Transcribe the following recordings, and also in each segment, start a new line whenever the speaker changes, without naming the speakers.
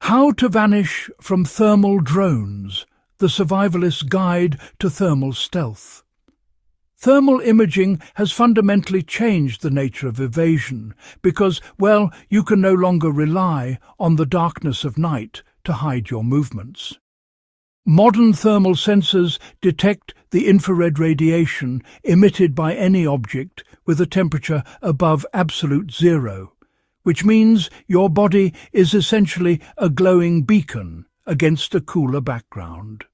How to Vanish from Thermal Drones, the Survivalist's Guide to Thermal Stealth. Thermal imaging has fundamentally changed the nature of evasion because, well, you can no longer rely on the darkness of night to hide your movements. Modern thermal sensors detect the infrared radiation emitted by any object with a temperature above absolute zero, which means your body is essentially a glowing beacon against a cooler background.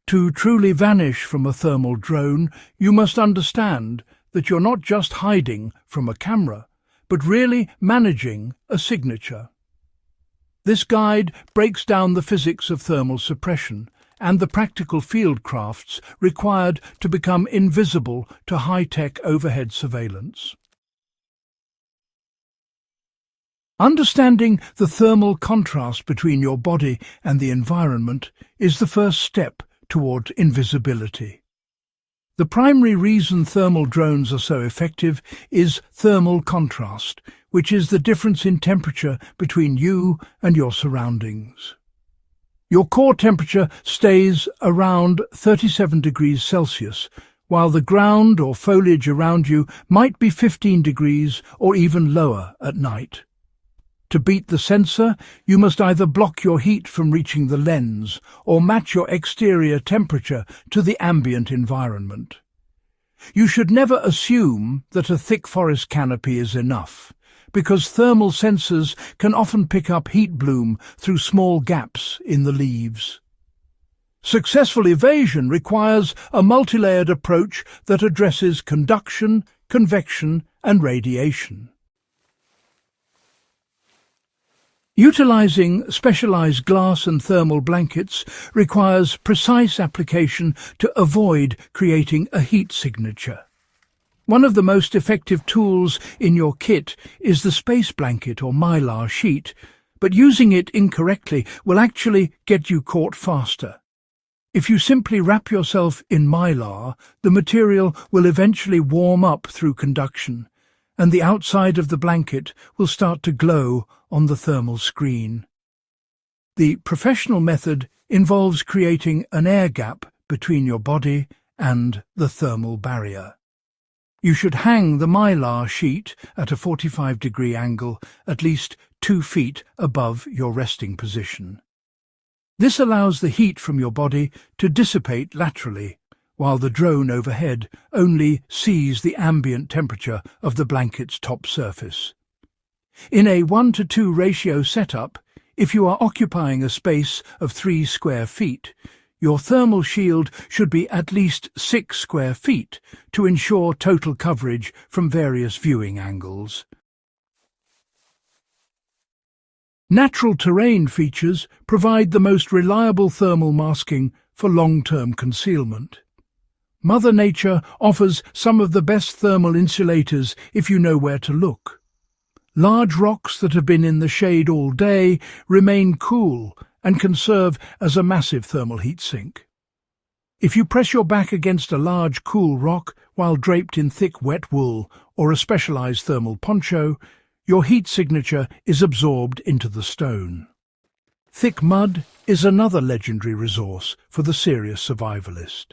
To truly vanish from a thermal drone, you must understand that you're not just hiding from a camera, but really managing a signature. This guide breaks down the physics of thermal suppression and the practical field crafts required to become invisible to high-tech overhead surveillance. Understanding the thermal contrast between your body and the environment is the first step toward invisibility. The primary reason thermal drones are so effective is thermal contrast, which is the difference in temperature between you and your surroundings. Your core temperature stays around 37 degrees Celsius, while the ground or foliage around you might be 15 degrees or even lower at night. To beat the sensor, you must either block your heat from reaching the lens or match your exterior temperature to the ambient environment. You should never assume that a thick forest canopy is enough, because thermal sensors can often pick up heat bloom through small gaps in the leaves. Successful evasion requires a multi-layered approach that addresses conduction, convection, and radiation. Utilizing specialized glass and thermal blankets requires precise application to avoid creating a heat signature. One of the most effective tools in your kit is the space blanket or mylar sheet, but using it incorrectly will actually get you caught faster. If you simply wrap yourself in mylar, the material will eventually warm up through conduction, and the outside of the blanket will start to glow on the thermal screen. The professional method involves creating an air gap between your body and the thermal barrier. You should hang the mylar sheet at a 45-degree angle, at least 2 feet above your resting position. This allows the heat from your body to dissipate laterally, while the drone overhead only sees the ambient temperature of the blanket's top surface. In a 1:2 ratio setup, if you are occupying a space of 3 square feet, your thermal shield should be at least 6 square feet to ensure total coverage from various viewing angles. Natural terrain features provide the most reliable thermal masking for long-term concealment. Mother Nature offers some of the best thermal insulators if you know where to look. Large rocks that have been in the shade all day remain cool and can serve as a massive thermal heat sink. If you press your back against a large cool rock while draped in thick wet wool or a specialized thermal poncho, your heat signature is absorbed into the stone. Thick mud is another legendary resource for the serious survivalist.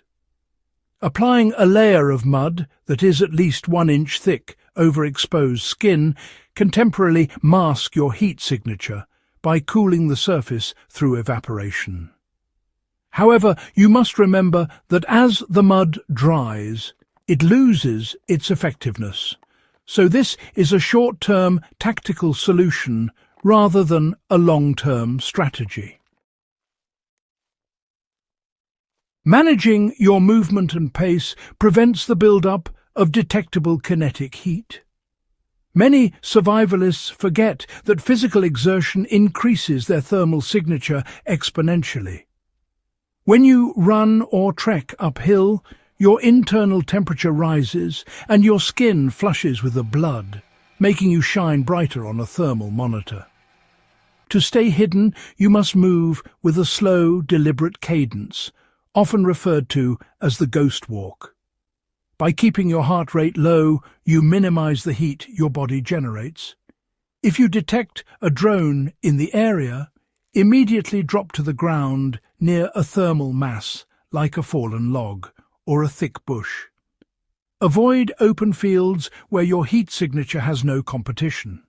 Applying a layer of mud that is at least 1 inch thick over exposed skin can temporarily mask your heat signature by cooling the surface through evaporation. However, you must remember that as the mud dries, it loses its effectiveness. So this is a short-term tactical solution rather than a long-term strategy. Managing your movement and pace prevents the build-up of detectable kinetic heat. Many survivalists forget that physical exertion increases their thermal signature exponentially. When you run or trek uphill, your internal temperature rises and your skin flushes with the blood, making you shine brighter on a thermal monitor. To stay hidden, you must move with a slow, deliberate cadence, often referred to as the ghost walk. By keeping your heart rate low, you minimize the heat your body generates. If you detect a drone in the area, Immediately drop to the ground near a thermal mass like a fallen log or a thick bush. Avoid open fields where your heat signature has no competition.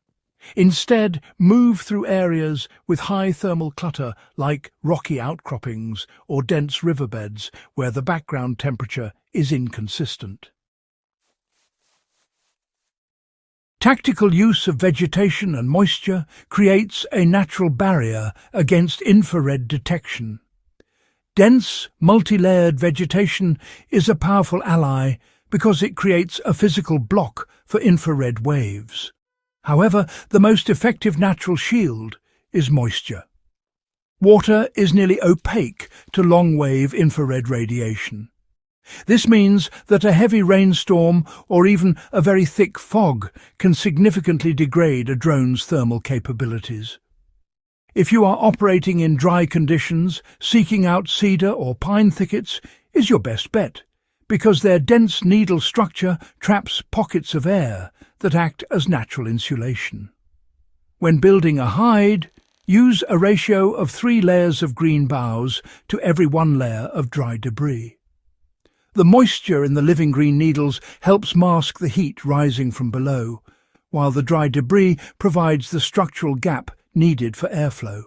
Instead, move through areas with high thermal clutter like rocky outcroppings or dense riverbeds where the background temperature is inconsistent. Tactical use of vegetation and moisture creates a natural barrier against infrared detection. Dense, multi-layered vegetation is a powerful ally because it creates a physical block for infrared waves. However, the most effective natural shield is moisture. Water is nearly opaque to long-wave infrared radiation. This means that a heavy rainstorm or even a very thick fog can significantly degrade a drone's thermal capabilities. If you are operating in dry conditions, seeking out cedar or pine thickets is your best bet, because their dense needle structure traps pockets of air that act as natural insulation. When building a hide, use a ratio of 3 layers of green boughs to every 1 layer of dry debris. The moisture in the living green needles helps mask the heat rising from below, while the dry debris provides the structural gap needed for airflow.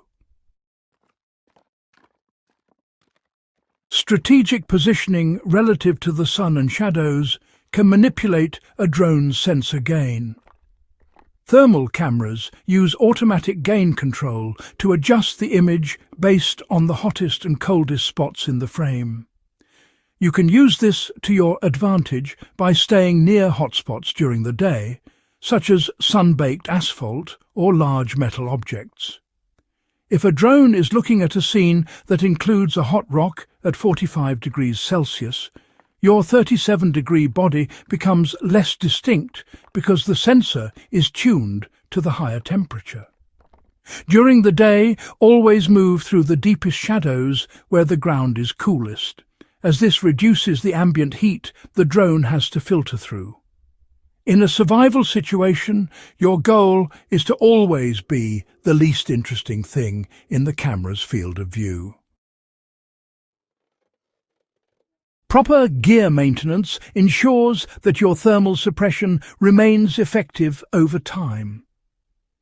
Strategic positioning relative to the sun and shadows can manipulate a drone's sensor gain. Thermal cameras use automatic gain control to adjust the image based on the hottest and coldest spots in the frame. You can use this to your advantage by staying near hotspots during the day, such as sun-baked asphalt or large metal objects. If a drone is looking at a scene that includes a hot rock at 45 degrees Celsius, your 37-degree body becomes less distinct because the sensor is tuned to the higher temperature. During the day, always move through the deepest shadows where the ground is coolest, as this reduces the ambient heat the drone has to filter through. In a survival situation, your goal is to always be the least interesting thing in the camera's field of view. Proper gear maintenance ensures that your thermal suppression remains effective over time.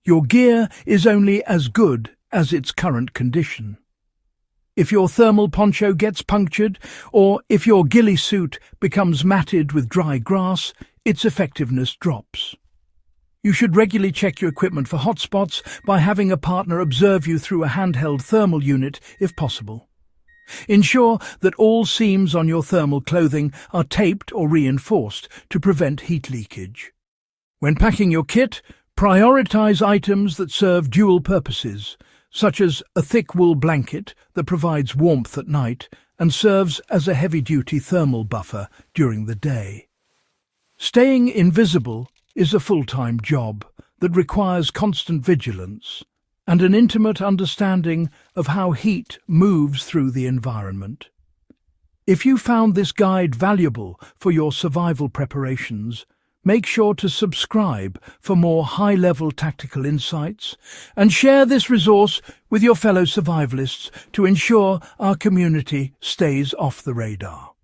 Your gear is only as good as its current condition. If your thermal poncho gets punctured, or if your ghillie suit becomes matted with dry grass, its effectiveness drops. You should regularly check your equipment for hotspots by having a partner observe you through a handheld thermal unit if possible. Ensure that all seams on your thermal clothing are taped or reinforced to prevent heat leakage. When packing your kit, prioritize items that serve dual purposes, such as a thick wool blanket that provides warmth at night and serves as a heavy-duty thermal buffer during the day. Staying invisible is a full-time job that requires constant vigilance and an intimate understanding of how heat moves through the environment. If you found this guide valuable for your survival preparations, make sure to subscribe for more high-level tactical insights and share this resource with your fellow survivalists to ensure our community stays off the radar.